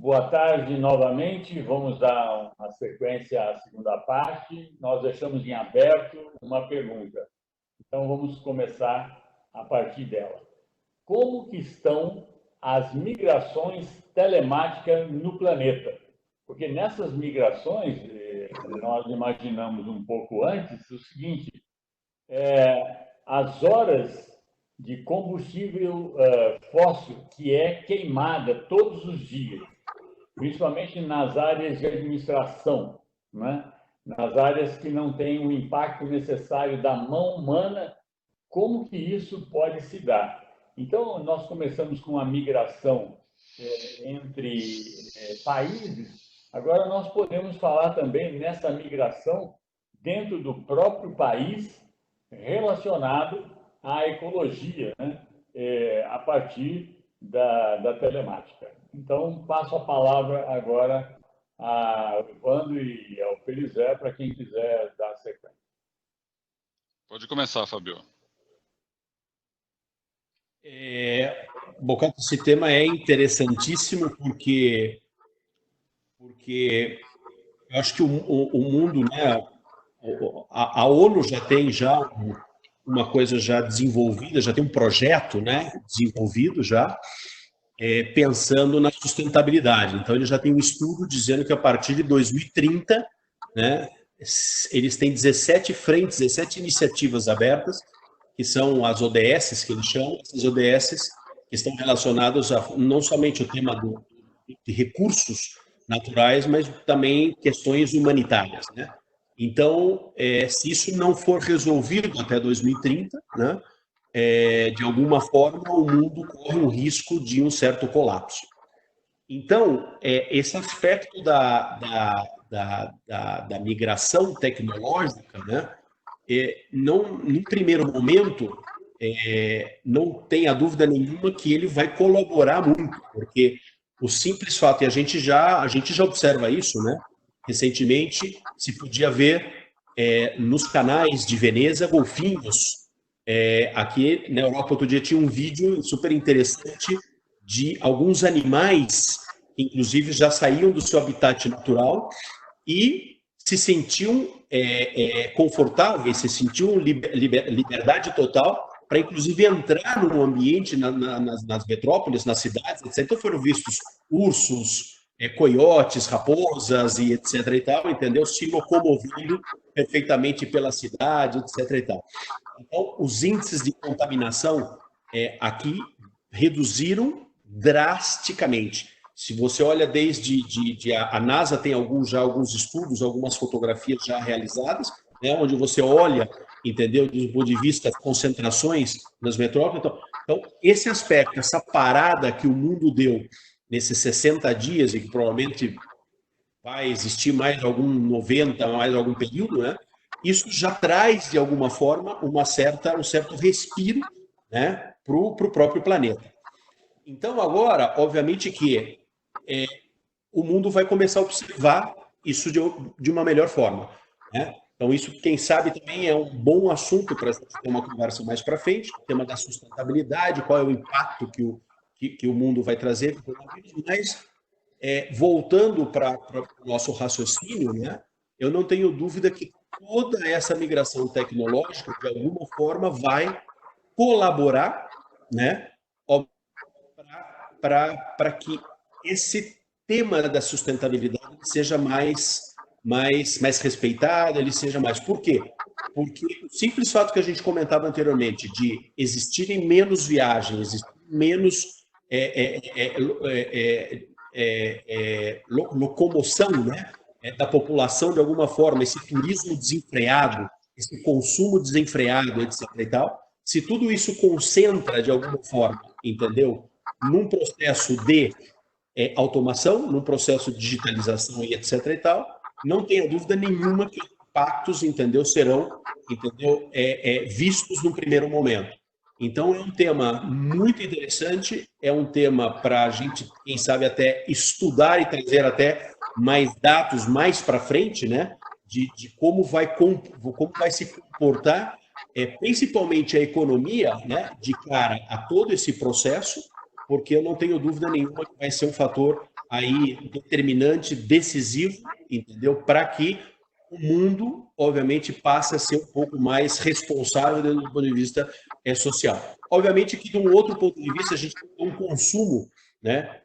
boa tarde novamente. Vamos dar uma sequência à segunda parte. Nós deixamos em aberto uma pergunta. Então, vamos começar a partir dela. Como que estão as migrações telemáticas no planeta? Porque nessas migrações, nós imaginamos um pouco antes o seguinte, as horas de combustível fóssil que é queimada todos os dias, principalmente nas áreas de administração, né? Nas áreas que não têm o impacto necessário da mão humana, como que isso pode se dar? Então, nós começamos com a migração entre países, agora nós podemos falar também nessa migração dentro do próprio país, relacionado à ecologia, né? A partir da telemática. Então, passo a palavra agora ao Evandro e ao Pelizé, para quem quiser dar sequência. Pode começar, Fabio. Bocato, esse tema é interessantíssimo porque eu acho que o mundo, né, a ONU já tem uma coisa já desenvolvida, já tem um projeto, né, desenvolvido já, pensando na sustentabilidade. Então, ele já tem um estudo dizendo que a partir de 2030, né, eles têm 17 frentes, 17 iniciativas abertas, que são as ODS, que eles chamam, essas ODS que estão relacionadas a não somente o tema de recursos naturais, mas também questões humanitárias, né? Então, se isso não for resolvido até 2030, né, de alguma forma, o mundo corre um risco de um certo colapso. Então, esse aspecto da migração tecnológica, né, não, num primeiro momento, não tenha dúvida nenhuma que ele vai colaborar muito, porque o simples fato, e a gente já observa isso, né? Recentemente, se podia ver nos canais de Veneza golfinhos. Aqui na Europa, outro dia, tinha um vídeo super interessante de alguns animais que, inclusive, já saíam do seu habitat natural e se sentiam confortáveis, se sentiam liberdade total para, inclusive, entrar no ambiente, nas metrópoles, nas cidades, etc. Então, foram vistos ursos, coiotes, raposas e etc. e tal, entendeu? Se locomovendo perfeitamente pela cidade, etc. e tal. Então, os índices de contaminação aqui reduziram drasticamente. Se você olha desde a NASA tem já alguns estudos, algumas fotografias já realizadas, né, onde você olha, entendeu, do ponto de vista de concentrações nas metrópoles. Então, esse aspecto, essa parada que o mundo deu nesses 60 dias, e que provavelmente vai existir mais algum 90, mais algum período, né, isso já traz, de alguma forma, um certo respiro, né, para o próprio planeta. Então, agora, obviamente que o mundo vai começar a observar isso de uma melhor forma, né? Então, isso, quem sabe, também é um bom assunto para ter uma conversa mais para frente, o tema da sustentabilidade, qual é o impacto que o mundo vai trazer. Mas, voltando para o nosso raciocínio, né, eu não tenho dúvida que toda essa migração tecnológica, de alguma forma, vai colaborar, né, para que esse tema da sustentabilidade seja mais respeitado, ele seja mais. Por quê? Porque o simples fato que a gente comentava anteriormente de existirem menos viagens, existirem menos locomoção, né, da população de alguma forma, esse turismo desenfreado, esse consumo desenfreado, etc. e tal, se tudo isso concentra de alguma forma, entendeu? Num processo de automação, num processo de digitalização e etc. e tal, não tenha dúvida nenhuma que os impactos, entendeu, serão, entendeu, vistos no primeiro momento. Então, é um tema muito interessante, é um tema para a gente, quem sabe, até estudar e trazer até mais dados mais para frente, né, de como vai se comportar, principalmente a economia, né, de cara a todo esse processo, porque eu não tenho dúvida nenhuma que vai ser um fator aí determinante, decisivo, entendeu? Para que o mundo, obviamente, passe a ser um pouco mais responsável do ponto de vista social. Obviamente que, de um outro ponto de vista, a gente tem um consumo, né,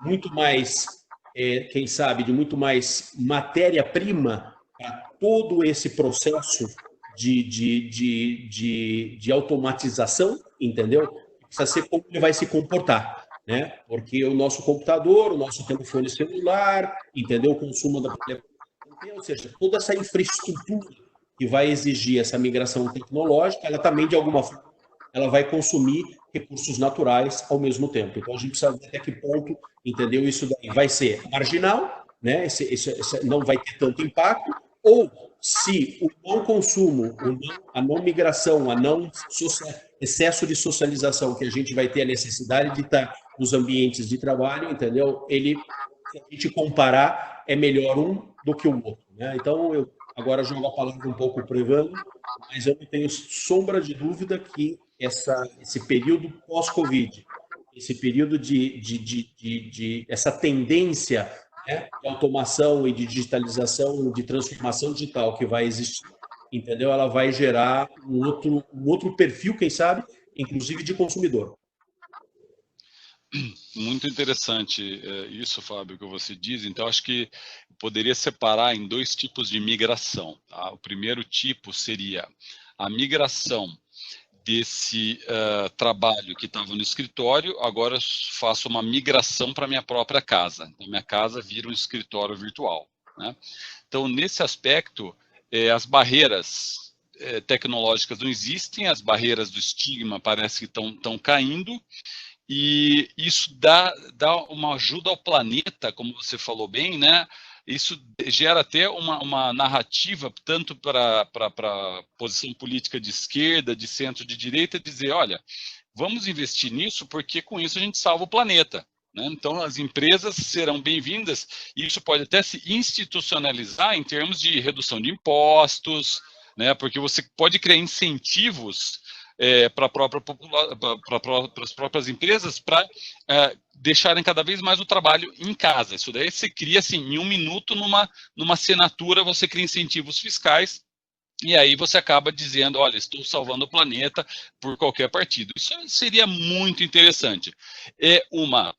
muito mais, quem sabe, de muito mais matéria-prima para todo esse processo de automatização, entendeu? Precisa ser como ele vai se comportar, né? Porque o nosso computador, o nosso telefone celular, entendeu? O consumo da ou seja, toda essa infraestrutura que vai exigir essa migração tecnológica, ela também, de alguma forma, ela vai consumir recursos naturais ao mesmo tempo. Então, a gente precisa ver até que ponto, entendeu? Isso daí vai ser marginal, né? Esse não vai ter tanto impacto, ou se o não consumo, a não migração, a não excesso de socialização que a gente vai ter a necessidade de estar nos ambientes de trabalho, entendeu? Ele, se a gente comparar, é melhor um do que o outro, né? Então, eu agora jogo a palavra um pouco para o Evandro, mas eu não tenho sombra de dúvida que esse período pós-Covid, esse período essa tendência, né, de automação e de digitalização, de transformação digital que vai existir, entendeu? Ela vai gerar um outro perfil, quem sabe, inclusive de consumidor. Muito interessante isso, Fábio, que você diz. Então, acho que poderia separar em dois tipos de migração. Tá? O primeiro tipo seria a migração desse trabalho que estava no escritório, agora eu faço uma migração para minha própria casa. Então, minha casa vira um escritório virtual, né? Então, nesse aspecto, as barreiras tecnológicas não existem, as barreiras do estigma parece que estão caindo, e isso dá uma ajuda ao planeta, como você falou bem, né? Isso gera até uma narrativa, tanto para a posição política de esquerda, de centro, de direita, dizer, olha, vamos investir nisso, porque com isso a gente salva o planeta, né? Então, as empresas serão bem-vindas, e isso pode até se institucionalizar em termos de redução de impostos, né? Porque você pode criar incentivos para as próprias empresas para deixarem cada vez mais o trabalho em casa. Isso daí você cria assim, em 1 minuto, numa assinatura, você cria incentivos fiscais, e aí você acaba dizendo, olha, estou salvando o planeta por qualquer partido. Isso seria muito interessante. É uma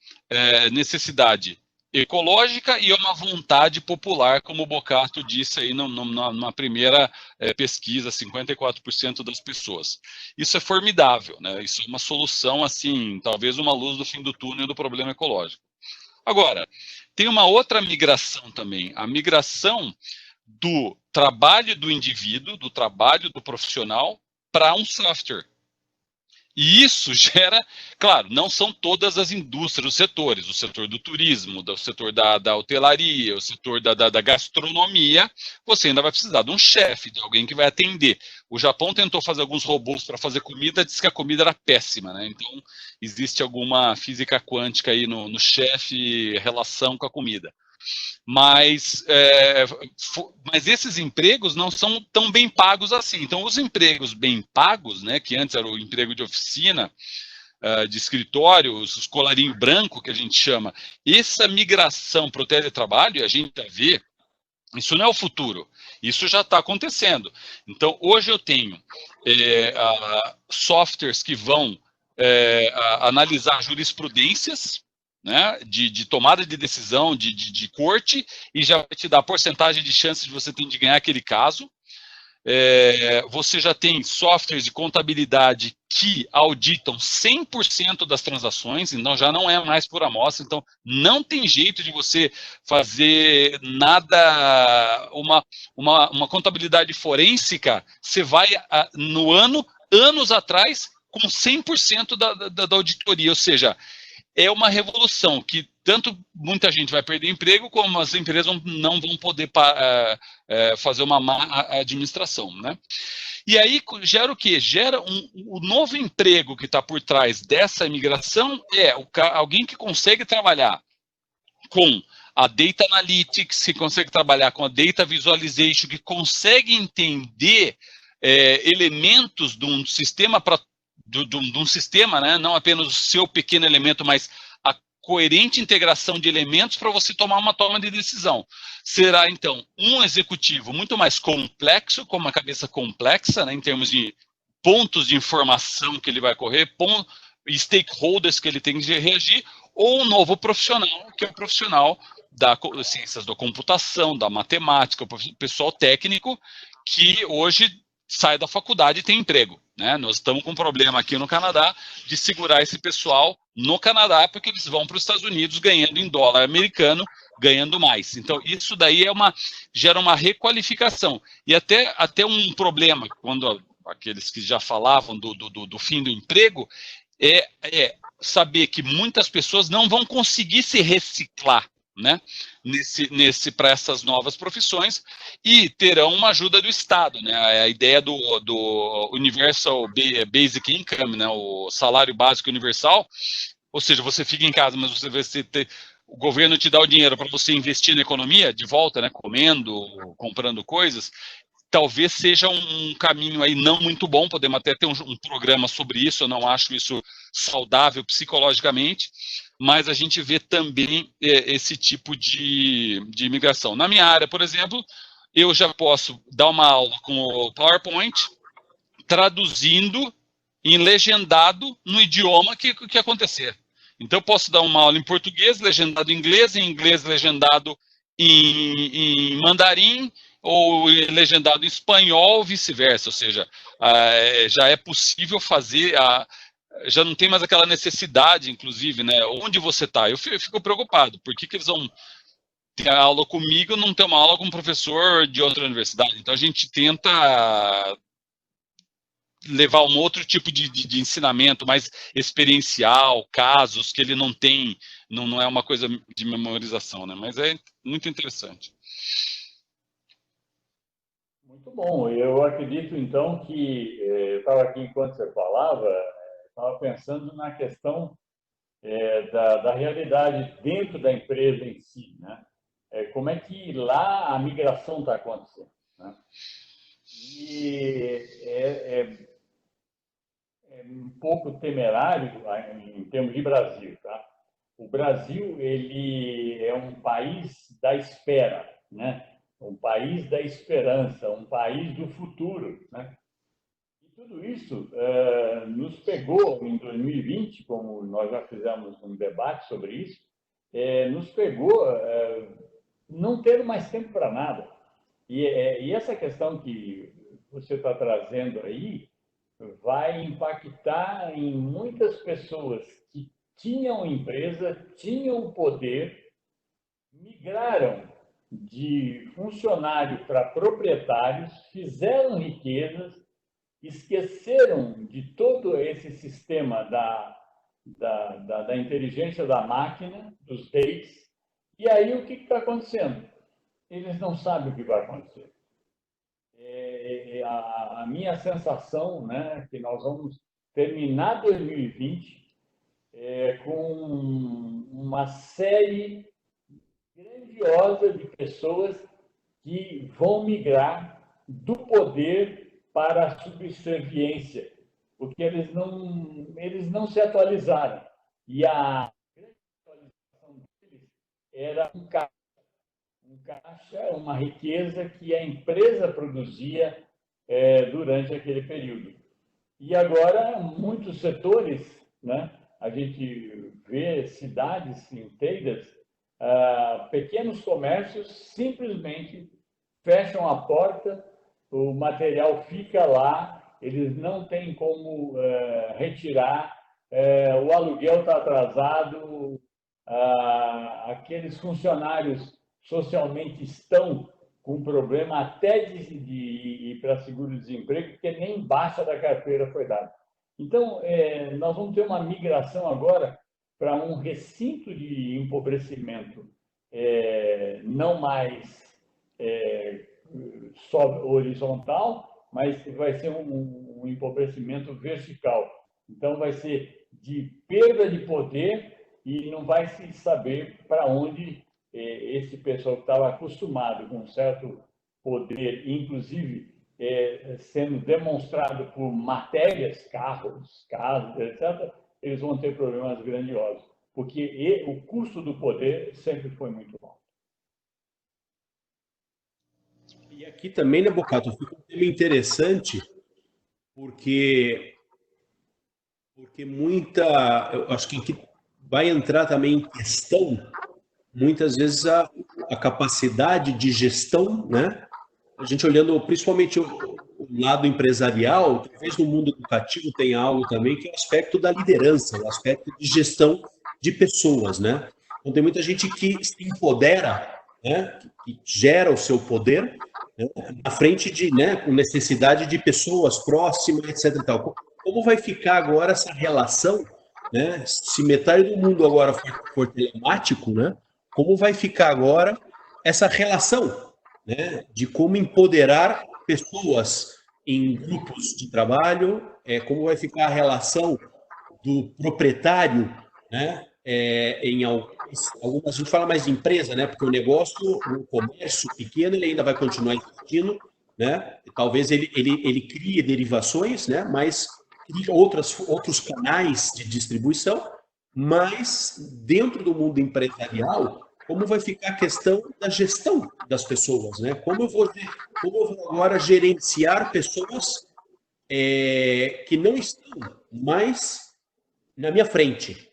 necessidade ecológica e uma vontade popular, como o Bocato disse aí numa primeira pesquisa, 54% das pessoas. Isso é formidável, né? Isso é uma solução, assim, talvez uma luz do fim do túnel do problema ecológico. Agora, tem uma outra migração também, a migração do trabalho do indivíduo, do trabalho do profissional, para um software. E isso gera, claro, não são todas as indústrias, os setores, o setor do turismo, o setor da hotelaria, o setor da gastronomia, você ainda vai precisar de um chefe, de alguém que vai atender. O Japão tentou fazer alguns robôs para fazer comida, disse que a comida era péssima, né? Então, existe alguma física quântica aí no chefe, relação com a comida. Mas esses empregos não são tão bem pagos assim. Então, os empregos bem pagos, né, que antes era o emprego de oficina, de escritório, os colarinho branco, que a gente chama, essa migração para o teletrabalho, a gente já vê, isso não é o futuro, isso já está acontecendo. Então, hoje eu tenho softwares que vão analisar jurisprudências, né, de tomada de decisão de corte, e já vai te dar a porcentagem de chance de você ter de ganhar aquele caso. Você já tem softwares de contabilidade que auditam 100% das transações, então já não é mais por amostra, então não tem jeito de você fazer nada, uma contabilidade forênsica, você vai anos atrás, com 100% da auditoria, ou seja, é uma revolução que tanto muita gente vai perder emprego, como as empresas não vão poder fazer uma má administração, né? E aí gera o quê? Gera o novo emprego que está por trás dessa imigração alguém que consegue trabalhar com a Data Analytics, que consegue trabalhar com a Data Visualization, que consegue entender elementos de um sistema de um sistema, né? Não apenas o seu pequeno elemento, mas coerente integração de elementos para você tomar uma toma de decisão. Será, então, um executivo muito mais complexo, com uma cabeça complexa, né, em termos de pontos de informação que ele vai correr, stakeholders que ele tem que reagir, ou um novo profissional, que é o profissional das ciências da computação, da matemática, o pessoal técnico, que hoje sai da faculdade e tem emprego, né? Nós estamos com um problema aqui no Canadá de segurar esse pessoal no Canadá, porque eles vão para os Estados Unidos ganhando em dólar americano, ganhando mais. Então, isso daí gera uma requalificação. E até um problema, quando aqueles que já falavam do fim do emprego, é saber que muitas pessoas não vão conseguir se reciclar, né, para essas novas profissões, e terão uma ajuda do Estado, né, a ideia do Universal Basic Income, né, o salário básico universal, ou seja, você fica em casa, mas o governo te dá o dinheiro para você investir na economia, de volta, né, comendo, comprando coisas. Talvez seja um caminho aí não muito bom, podemos até ter um programa sobre isso, eu não acho isso saudável psicologicamente, mas a gente vê também esse tipo de imigração. Na minha área, por exemplo, eu já posso dar uma aula com o PowerPoint, traduzindo em legendado no idioma que acontecer. Então, eu posso dar uma aula em português, legendado em inglês legendado em mandarim, ou legendado em espanhol, vice-versa, ou seja, já é possível fazer, já não tem mais aquela necessidade, inclusive, né, onde você está. Eu fico preocupado, por que eles vão ter aula comigo e não ter uma aula com um professor de outra universidade? Então, a gente tenta levar um outro tipo de ensinamento, mais experiencial, casos que ele não tem, não é uma coisa de memorização, né, mas é muito interessante. Muito bom. Eu acredito, então, que eu estava aqui enquanto você falava, estava pensando na questão da realidade dentro da empresa em si, né? Como é que lá a migração está acontecendo, né? E é um pouco temerário em termos de Brasil, tá? O Brasil, ele é um país da espera, né? Um país da esperança, um país do futuro, né? E tudo isso nos pegou em 2020, como nós já fizemos um debate sobre isso, nos pegou não tendo mais tempo para nada. E essa questão que você está trazendo aí vai impactar em muitas pessoas que tinham empresa, tinham poder, migraram de funcionário para proprietários, fizeram riquezas, esqueceram de todo esse sistema da inteligência da máquina, dos dates, e aí o que está acontecendo? Eles não sabem o que vai acontecer. A minha sensação, né, que nós vamos terminar 2020 com uma série grandiosa de pessoas que vão migrar do poder para a subserviência, porque eles não se atualizaram. E a grande atualização deles era um caixa, uma riqueza que a empresa produzia durante aquele período. E agora, muitos setores, né, a gente vê cidades inteiras, pequenos comércios simplesmente fecham a porta, o material fica lá, eles não têm como retirar, o aluguel está atrasado, aqueles funcionários socialmente estão com problema até de ir para seguro-desemprego, porque nem baixa da carteira foi dada. Então, nós vamos ter uma migração agora para um recinto de empobrecimento não mais só horizontal, mas vai ser um empobrecimento vertical. Então, vai ser de perda de poder e não vai se saber para onde esse pessoal que estava acostumado com um certo poder, inclusive sendo demonstrado por matérias, carros, casas, etc., eles vão ter problemas grandiosos. porque o custo do poder sempre foi muito alto. E aqui também, né, Bocato, fica um tema interessante, porque eu acho que aqui vai entrar também em questão, muitas vezes, a capacidade de gestão, né? A gente olhando principalmente o lado empresarial, talvez no mundo educativo tenha algo também, que é o aspecto da liderança, o aspecto de gestão de pessoas, né? Então, tem muita gente que se empodera, né? Que gera o seu poder, né? Na frente de, né? Com necessidade de pessoas próximas, etc. E tal. Como vai ficar agora essa relação, né? Se metade do mundo agora for telemático, né? Como vai ficar agora essa relação, né? De como empoderar pessoas em grupos de trabalho, como vai ficar a relação do proprietário, né? Em algumas, a gente fala mais de empresa, né? Porque o negócio, o comércio pequeno, ele ainda vai continuar existindo, né? Talvez ele crie derivações, né? Mas cria outros canais de distribuição, mas dentro do mundo empresarial, como vai ficar a questão da gestão das pessoas, né? Como eu vou agora gerenciar pessoas que não estão mais na minha frente,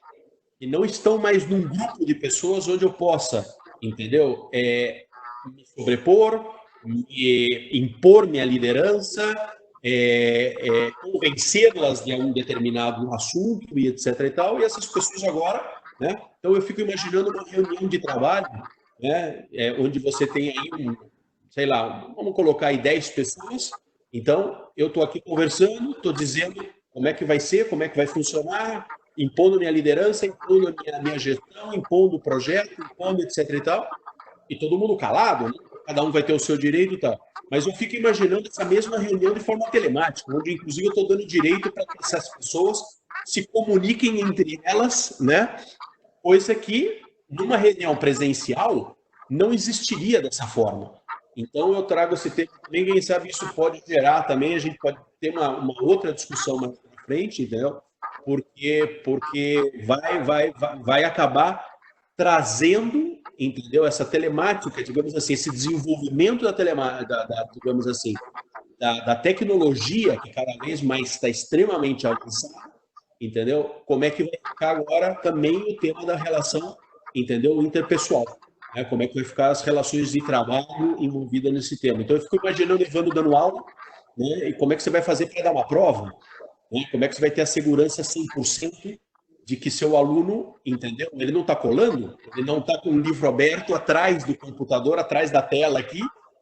que não estão mais num grupo de pessoas onde eu possa, entendeu? Me sobrepor, impor minha liderança, convencê-las de um determinado assunto e etc. e tal, e essas pessoas agora, né? Então eu fico imaginando uma reunião de trabalho, né? Onde você tem aí sei lá, vamos colocar aí 10 pessoas. Então eu estou aqui conversando, estou dizendo como é que vai ser, como é que vai funcionar, impondo minha liderança, impondo minha gestão, impondo o projeto, impondo etc e tal, e todo mundo calado, né? Cada um vai ter o seu direito e tal. Mas eu fico imaginando essa mesma reunião de forma telemática, onde inclusive eu estou dando direito para que essas pessoas se comuniquem entre elas, né? Coisa que numa reunião presencial não existiria dessa forma. Então eu trago esse tema também, quem sabe isso pode gerar também, a gente pode ter uma outra discussão mais para frente, entendeu? Porque vai acabar trazendo, entendeu? Essa telemática, digamos assim, esse desenvolvimento digamos assim, da tecnologia, que cada vez mais está extremamente avançada, entendeu? Como é que vai ficar agora também o tema da relação, entendeu? Interpessoal, né? Como é que vai ficar as relações de trabalho envolvidas nesse tema. Então eu fico imaginando o Evandro dando aula, né? E como é que você vai fazer para dar uma prova, né? Como é que você vai ter a segurança 100% de que seu aluno, entendeu? Ele não está colando, ele não está com um livro aberto atrás do computador, atrás da tela aqui,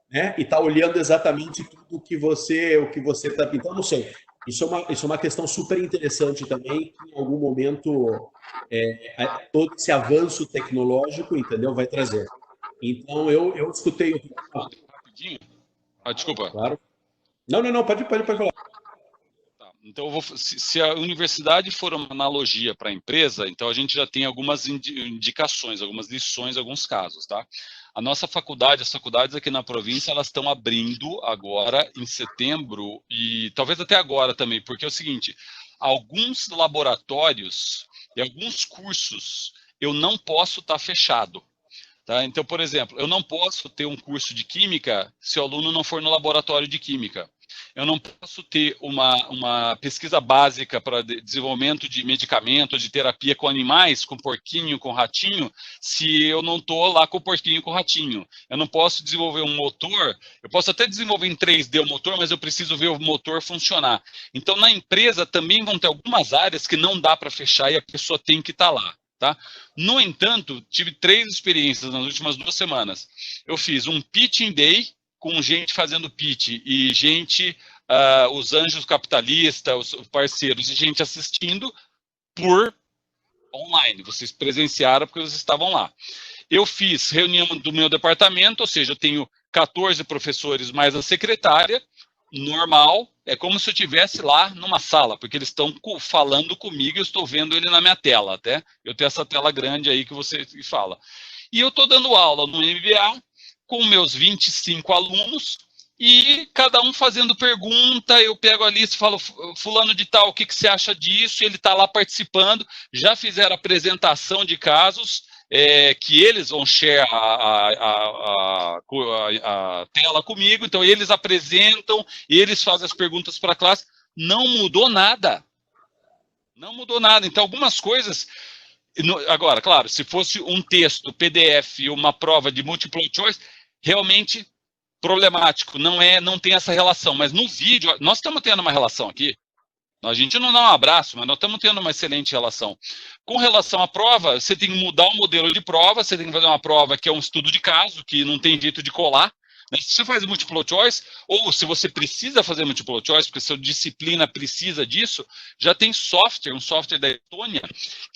né? E está olhando exatamente tudo o que você está pintando. Não sei. Isso é uma questão super interessante também, que em algum momento todo esse avanço tecnológico, entendeu, vai trazer. Então, eu escutei... Rapidinho? Desculpa. Claro. Não, pode falar. Então, se a universidade for uma analogia para a empresa, então a gente já tem algumas indicações, algumas lições, alguns casos, tá? As faculdades aqui na província, elas estão abrindo agora em setembro e talvez até agora também, porque é o seguinte, alguns laboratórios e alguns cursos eu não posso estar fechado. Tá? Então, por exemplo, eu não posso ter um curso de química se o aluno não for no laboratório de química. Eu não posso ter uma pesquisa básica para desenvolvimento de medicamento, de terapia com animais, com porquinho, com ratinho, se eu não estou lá com o porquinho, com o ratinho. Eu não posso desenvolver um motor, eu posso até desenvolver em 3D o motor, mas eu preciso ver o motor funcionar. Então, na empresa também vão ter algumas áreas que não dá para fechar e a pessoa tem que estar lá. Tá? No entanto, tive 3 experiências nas últimas 2 semanas. Eu fiz um pitching day, com gente fazendo pitch e gente, os anjos capitalistas, os parceiros e gente assistindo por online. Vocês presenciaram porque vocês estavam lá. Eu fiz reunião do meu departamento, ou seja, eu tenho 14 professores mais a secretária, normal, é como se eu estivesse lá numa sala, porque eles estão falando comigo e eu estou vendo ele na minha tela, até. Eu tenho essa tela grande aí que você fala. E eu estou dando aula no MBA, com meus 25 alunos, e cada um fazendo pergunta, eu pego a lista e falo, fulano de tal, o que você acha disso? E ele está lá participando, já fizeram apresentação de casos, que eles vão share a tela comigo, então eles apresentam, eles fazem as perguntas para a classe, não mudou nada. Não mudou nada. Então, algumas coisas... Agora, claro, se fosse um texto, PDF, uma prova de multiple choice, realmente problemático, não tem essa relação. Mas no vídeo, nós estamos tendo uma relação aqui. A gente não dá um abraço, mas nós estamos tendo uma excelente relação. Com relação à prova, você tem que mudar o modelo de prova, você tem que fazer uma prova que é um estudo de caso, que não tem jeito de colar. Se você faz multiple choice, ou se você precisa fazer multiple choice, porque sua disciplina precisa disso, já tem software, um software da Estônia,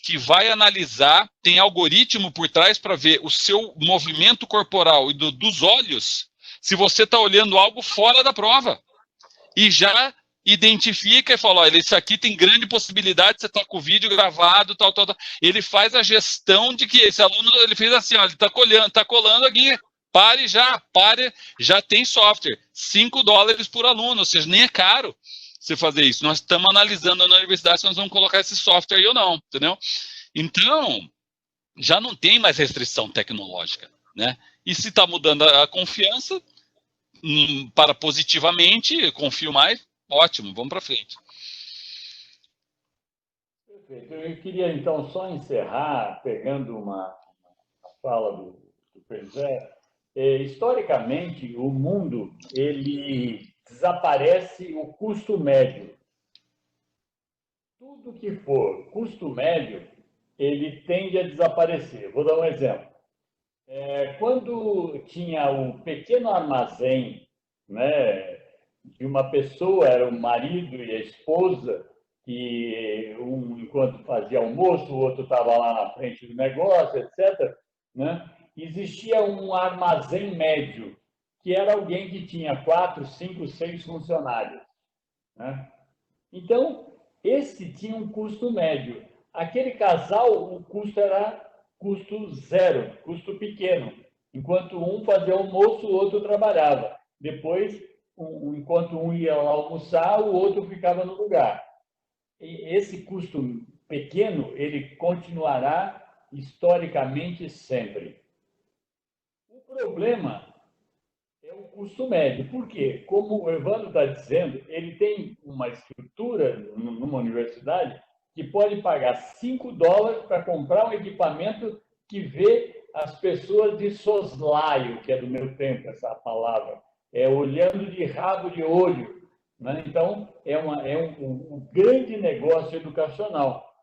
que vai analisar, tem algoritmo por trás para ver o seu movimento corporal e dos olhos, se você está olhando algo fora da prova. E já identifica e fala, olha, isso aqui tem grande possibilidade de você estar com o vídeo gravado, tal. Ele faz a gestão de que esse aluno, ele fez assim, ó, ele está colando aqui. Pare, já tem software, $5 por aluno, ou seja, nem é caro você fazer isso. Nós estamos analisando na universidade se nós vamos colocar esse software aí ou não, entendeu? Então, já não tem mais restrição tecnológica, né? E se está mudando a confiança para positivamente, confio mais, ótimo, vamos para frente. Perfeito. Eu queria, então, só encerrar, pegando uma fala do Perzé. Historicamente, o mundo, ele desaparece o custo médio. Tudo que for custo médio, ele tende a desaparecer. Vou dar um exemplo. Quando tinha o pequeno armazém, né, de uma pessoa, era o marido e a esposa, que enquanto fazia almoço, o outro estava lá na frente do negócio, etc., né? Existia um armazém médio, que era alguém que tinha 4, 5, 6 funcionários, né? Então, esse tinha um custo médio. Aquele casal, o custo era custo zero, custo pequeno. Enquanto um fazia almoço, o outro trabalhava. Depois, enquanto um ia lá almoçar, o outro ficava no lugar. E esse custo pequeno, ele continuará historicamente sempre. O problema é o custo médio. Por quê? Como o Evandro está dizendo, ele tem uma estrutura numa universidade que pode pagar $5 para comprar um equipamento que vê as pessoas de soslaio, que é do meu tempo essa palavra, olhando de rabo de olho, né? Então, é um grande negócio educacional.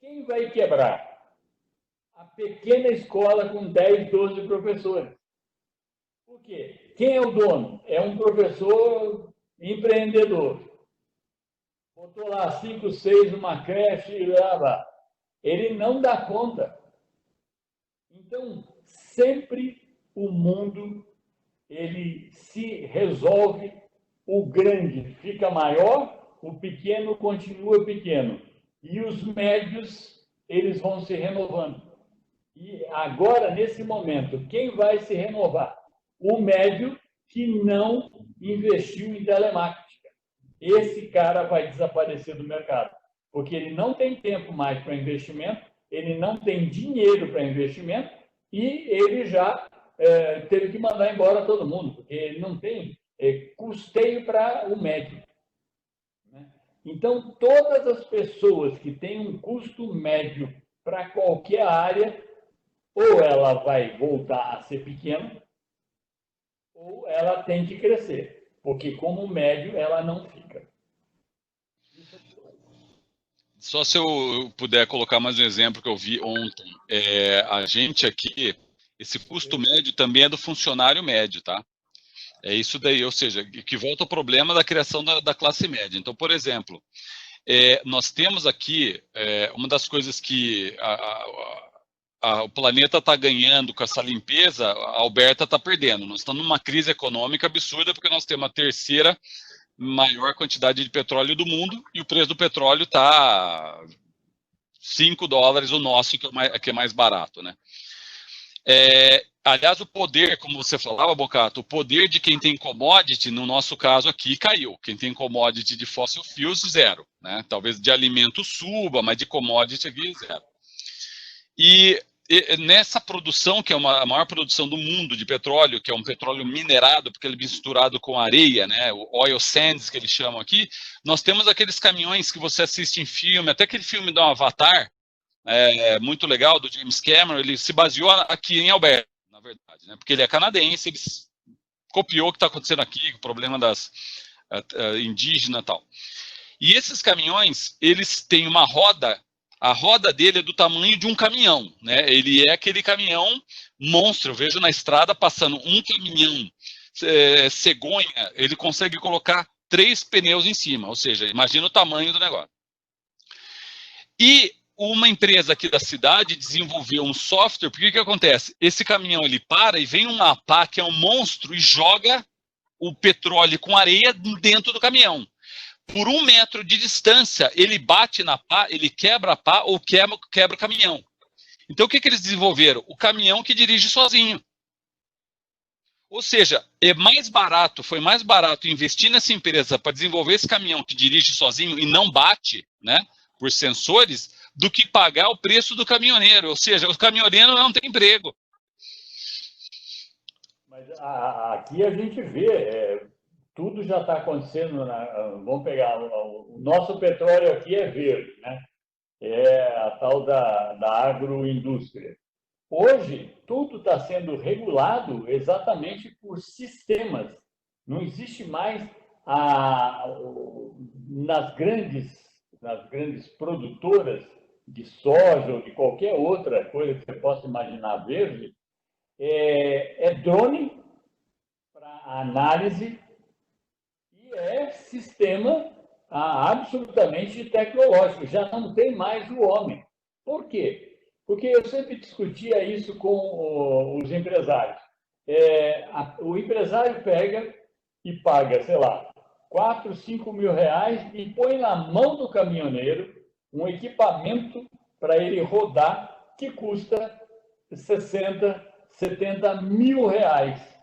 Quem vai quebrar? A pequena escola com 10, 12 professores. Por quê? Quem é o dono? É um professor empreendedor. Botou lá 5, 6 numa creche, ele não dá conta. Então, sempre o mundo ele se resolve, o grande fica maior, o pequeno continua pequeno. E os médios, eles vão se renovando. E agora, nesse momento, quem vai se renovar? O médio que não investiu em telemarketing. Esse cara vai desaparecer do mercado, porque ele não tem tempo mais para investimento, ele não tem dinheiro para investimento e ele já teve que mandar embora todo mundo, porque ele não tem custeio para o médio. Né? Então, todas as pessoas que têm um custo médio para qualquer área, ou ela vai voltar a ser pequena, ou ela tem que crescer, porque como médio ela não fica. Só se eu puder colocar mais um exemplo que eu vi ontem. A gente aqui, esse custo médio também é do funcionário médio, tá? É isso daí, ou seja, que volta ao problema da criação da classe média. Então, por exemplo, nós temos aqui uma das coisas que o planeta está ganhando com essa limpeza, a Alberta está perdendo. Nós estamos numa crise econômica absurda porque nós temos a terceira maior quantidade de petróleo do mundo e o preço do petróleo está $5 o nosso, que é mais barato, né? Aliás, o poder, como você falava, Bocato, o poder de quem tem commodity, no nosso caso aqui, caiu. Quem tem commodity de fossil fuels, zero. Né? Talvez de alimento suba, mas de commodity aqui, zero. E nessa produção, que é a maior produção do mundo de petróleo, que é um petróleo minerado, porque ele é misturado com areia, né, o oil sands que eles chamam aqui, nós temos aqueles caminhões que você assiste em filme, até aquele filme do Avatar, muito legal, do James Cameron, ele se baseou aqui em Alberta, na verdade, né, porque ele é canadense, ele copiou o que está acontecendo aqui, o problema das indígenas e tal. E esses caminhões, eles têm uma roda. A roda dele é do tamanho de um caminhão, né? Ele é aquele caminhão monstro. Eu vejo na estrada passando um caminhão cegonha, ele consegue colocar 3 pneus em cima, ou seja, imagina o tamanho do negócio. E uma empresa aqui da cidade desenvolveu um software, porque o que acontece? Esse caminhão ele para e vem uma pá que é um monstro e joga o petróleo com areia dentro do caminhão. Por 1 metro de distância, ele bate na pá, ele quebra a pá ou quebra o caminhão. Então, o que eles desenvolveram? O caminhão que dirige sozinho. Ou seja, foi mais barato investir nessa empresa para desenvolver esse caminhão que dirige sozinho e não bate, né, por sensores, do que pagar o preço do caminhoneiro. Ou seja, o caminhoneiro não tem emprego. Mas aqui a gente vê... tudo já está acontecendo. Vamos pegar, o nosso petróleo aqui é verde, né? É a tal da agroindústria. Hoje, tudo está sendo regulado exatamente por sistemas. Não existe mais nas grandes produtoras de soja ou de qualquer outra coisa que você possa imaginar verde, drone para análise. É sistema absolutamente tecnológico, já não tem mais o homem. Por quê? Porque eu sempre discutia isso com os empresários. O empresário pega e paga, sei lá, 4, 5 mil reais e põe na mão do caminhoneiro um equipamento para ele rodar que custa 60, 70 mil reais.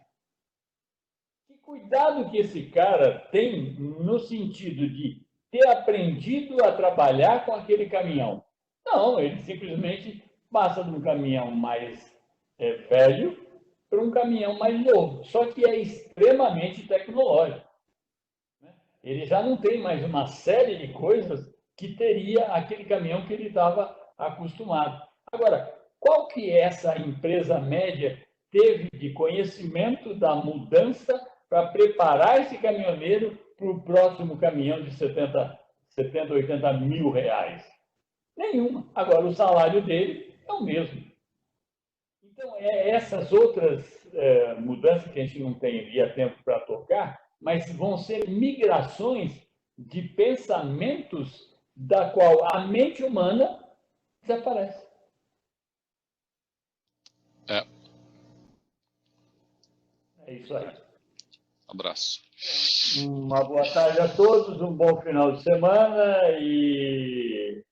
Cuidado que esse cara tem no sentido de ter aprendido a trabalhar com aquele caminhão. Não, ele simplesmente passa de um caminhão mais velho para um caminhão mais novo, só que é extremamente tecnológico. Ele já não tem mais uma série de coisas que teria aquele caminhão que ele estava acostumado. Agora, qual que essa empresa média teve de conhecimento da mudança para preparar esse caminhoneiro para o próximo caminhão de 70, 80 mil reais? Nenhuma. Agora, o salário dele é o mesmo. Então, essas outras mudanças que a gente não teria tempo para tocar, mas vão ser migrações de pensamentos da qual a mente humana desaparece. É isso aí. Abraço. Uma boa tarde a todos, um bom final de semana e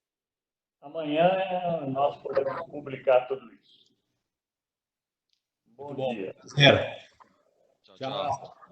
amanhã nós podemos publicar tudo isso. Bom dia. Tchau. Tchau.